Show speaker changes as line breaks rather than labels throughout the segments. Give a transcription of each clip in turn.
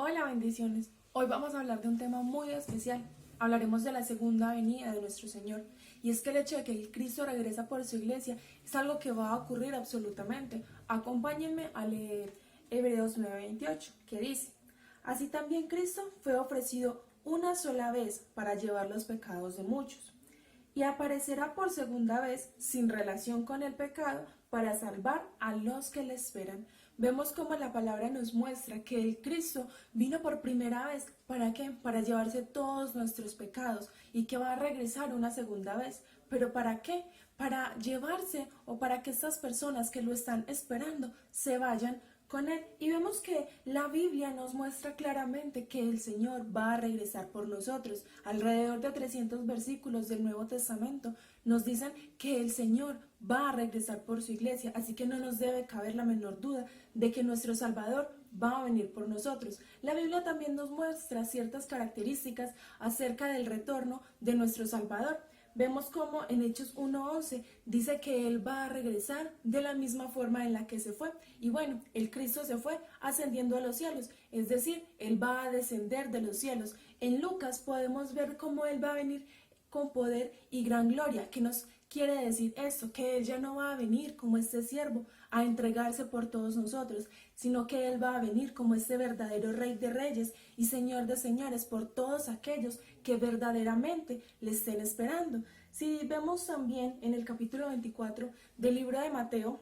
Hola, bendiciones. Hoy vamos a hablar de un tema muy especial. Hablaremos de la segunda venida de nuestro Señor. Y es que el hecho de que el Cristo regresa por su iglesia es algo que va a ocurrir absolutamente. Acompáñenme a leer Hebreos 9:28, que dice: Así también Cristo fue ofrecido una sola vez para llevar los pecados de muchos, y aparecerá por segunda vez sin relación con el pecado para salvar a los que le esperan. Vemos cómo la palabra nos muestra que el Cristo vino por primera vez. ¿Para qué? Para llevarse todos nuestros pecados, y que va a regresar una segunda vez. ¿Pero para qué? Para llevarse, o para que estas personas que lo están esperando se vayan con él. Y vemos que la Biblia nos muestra claramente que el Señor va a regresar por nosotros. Alrededor de 300 versículos del Nuevo Testamento nos dicen que el Señor va a regresar por su iglesia, así que no nos debe caber la menor duda de que nuestro Salvador va a venir por nosotros. La Biblia también nos muestra ciertas características acerca del retorno de nuestro Salvador. Vemos como en Hechos 1:11 dice que Él va a regresar de la misma forma en la que se fue. Y bueno, el Cristo se fue ascendiendo a los cielos, es decir, Él va a descender de los cielos. En Lucas podemos ver cómo Él va a venir con poder y gran gloria. ¿Qué nos quiere decir esto? Que Él ya no va a venir como este siervo a entregarse por todos nosotros, sino que Él va a venir como este verdadero Rey de Reyes y Señor de Señores por todos aquellos que verdaderamente le estén esperando. Si vemos también en el capítulo 24 del libro de Mateo,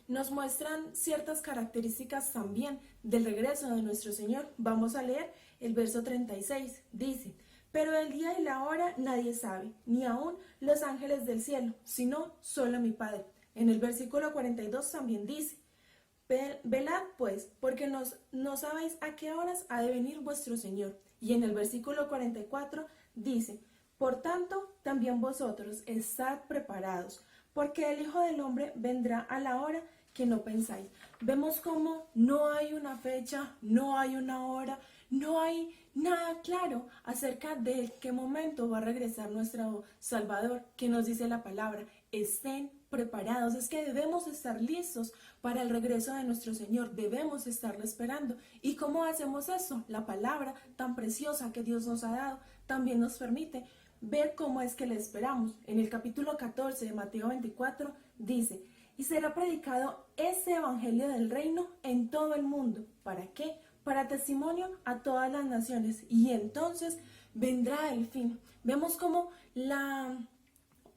nos muestran ciertas características también del regreso de nuestro Señor. Vamos a leer el verso 36. Dice: Pero el día y la hora nadie sabe, ni aun los ángeles del cielo, sino solo mi Padre. En el versículo 42 también dice: Velad pues, porque no sabéis a qué horas ha de venir vuestro Señor. Y en el versículo 44 dice: Por tanto, también vosotros estad preparados, porque el Hijo del Hombre vendrá a la hora que no pensáis. Vemos cómo no hay una fecha, no hay una hora, no hay nada claro acerca de qué momento va a regresar nuestro Salvador. Que nos dice la palabra: estén preparados. Es que debemos estar listos para el regreso de nuestro Señor, debemos estarlo esperando. ¿Y cómo hacemos eso? La palabra tan preciosa que Dios nos ha dado también nos permite ver cómo es que le esperamos. En el capítulo 14 de Mateo 24 dice: Y será predicado este evangelio del reino en todo el mundo. ¿Para qué? Para testimonio a todas las naciones, y entonces vendrá el fin. Vemos cómo la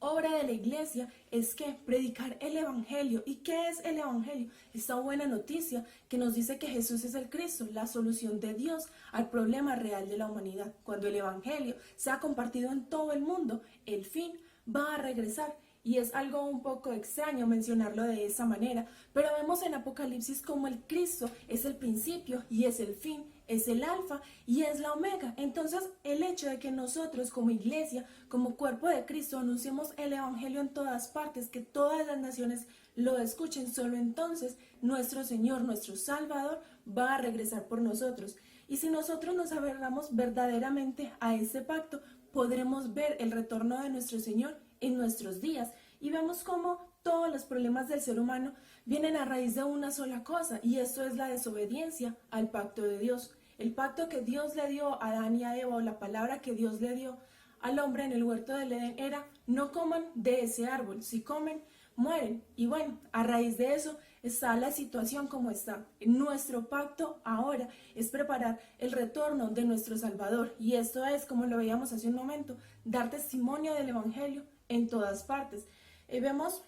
obra de la iglesia es que predicar el evangelio. ¿Y qué es el evangelio? Esta buena noticia que nos dice que Jesús es el Cristo, la solución de Dios al problema real de la humanidad. Cuando el evangelio sea compartido en todo el mundo, el fin va a regresar. Y es algo un poco extraño mencionarlo de esa manera, pero vemos en Apocalipsis como el Cristo es el principio y es el fin, es el alfa y es la omega. Entonces, el hecho de que nosotros como iglesia, como cuerpo de Cristo, anunciemos el evangelio en todas partes, que todas las naciones lo escuchen, solo entonces nuestro Señor, nuestro Salvador, va a regresar por nosotros. Y si nosotros nos aferramos verdaderamente a ese pacto, podremos ver el retorno de nuestro Señor en nuestros días. Y vemos cómo todos los problemas del ser humano vienen a raíz de una sola cosa, y esto es la desobediencia al pacto de Dios. El pacto que Dios le dio a Adán y a Eva, o la palabra que Dios le dio al hombre en el huerto del Edén, era: no coman de ese árbol, si comen, mueren. Y bueno, a raíz de eso está la situación como está. Nuestro pacto ahora es preparar el retorno de nuestro Salvador, y esto es, como lo veíamos hace un momento, dar testimonio del evangelio en todas partes. Vemos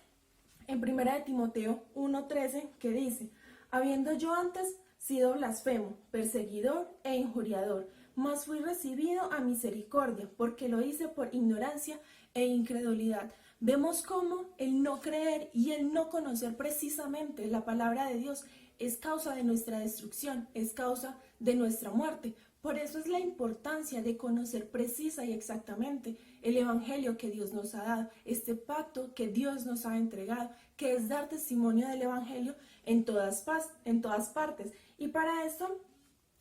en 1 Timoteo 1:13 que dice: Habiendo yo antes sido blasfemo, perseguidor e injuriador, mas fui recibido a misericordia, porque lo hice por ignorancia e incredulidad. Vemos cómo el no creer y el no conocer precisamente la palabra de Dios es causa de nuestra destrucción, es causa de nuestra muerte. Por eso es la importancia de conocer precisa y exactamente el evangelio que Dios nos ha dado, este pacto que Dios nos ha entregado, que es dar testimonio del evangelio en todas partes. Y para esto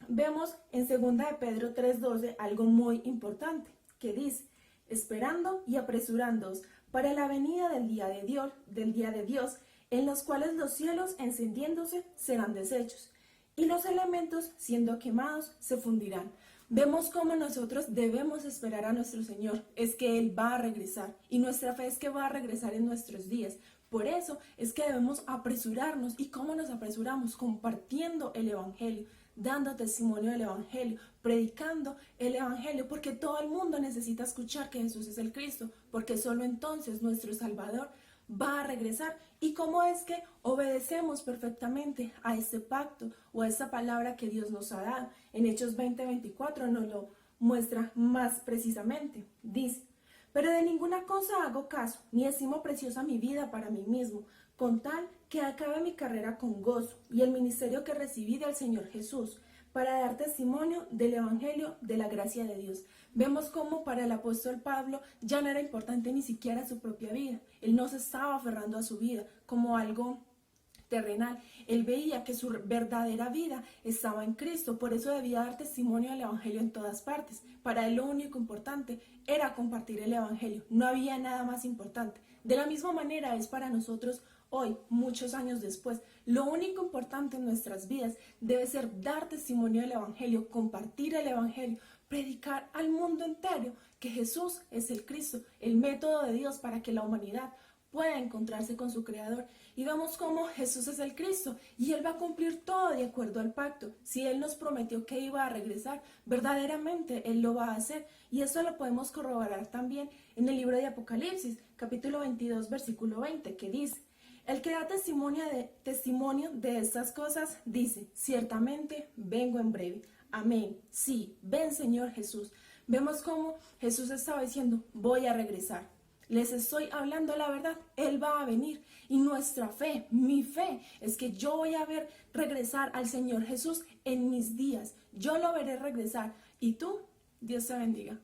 vemos en 2 de Pedro 3:12 algo muy importante, que dice: esperando y apresurándoos para la venida del día de Dios, en los cuales los cielos encendiéndose serán deshechos, y los elementos, siendo quemados, se fundirán. Vemos cómo nosotros debemos esperar a nuestro Señor, es que Él va a regresar y nuestra fe es que va a regresar en nuestros días. Por eso es que debemos apresurarnos. ¿Y cómo nos apresuramos? Compartiendo el Evangelio, dando testimonio del Evangelio, predicando el Evangelio, porque todo el mundo necesita escuchar que Jesús es el Cristo, porque solo entonces nuestro Salvador va a regresar. ¿Y cómo es que obedecemos perfectamente a este pacto o a esta palabra que Dios nos ha dado? En Hechos 20:24 nos lo muestra más precisamente. Dice: pero de ninguna cosa hago caso, ni estimo preciosa mi vida para mí mismo, con tal que acabe mi carrera con gozo y el ministerio que recibí del Señor Jesús, para dar testimonio del Evangelio de la gracia de Dios. Vemos cómo para el apóstol Pablo ya no era importante ni siquiera su propia vida. Él no se estaba aferrando a su vida como algo terrenal. Él veía que su verdadera vida estaba en Cristo, por eso debía dar testimonio del Evangelio en todas partes. Para él lo único importante era compartir el Evangelio, no había nada más importante. De la misma manera es para nosotros hoy, muchos años después. Lo único importante en nuestras vidas debe ser dar testimonio del Evangelio, compartir el Evangelio, predicar al mundo entero que Jesús es el Cristo, el método de Dios para que la humanidad pueda encontrarse con su Creador. Y vemos cómo Jesús es el Cristo y Él va a cumplir todo de acuerdo al pacto. Si Él nos prometió que iba a regresar, verdaderamente Él lo va a hacer. Y eso lo podemos corroborar también en el libro de Apocalipsis, capítulo 22, versículo 20, que dice: el que da testimonio de estas cosas dice: ciertamente vengo en breve. Amén. Sí, ven Señor Jesús. Vemos cómo Jesús estaba diciendo: voy a regresar. Les estoy hablando la verdad, Él va a venir. Y nuestra fe, mi fe, es que yo voy a ver regresar al Señor Jesús en mis días. Yo lo veré regresar. ¿Y tú? Dios te bendiga.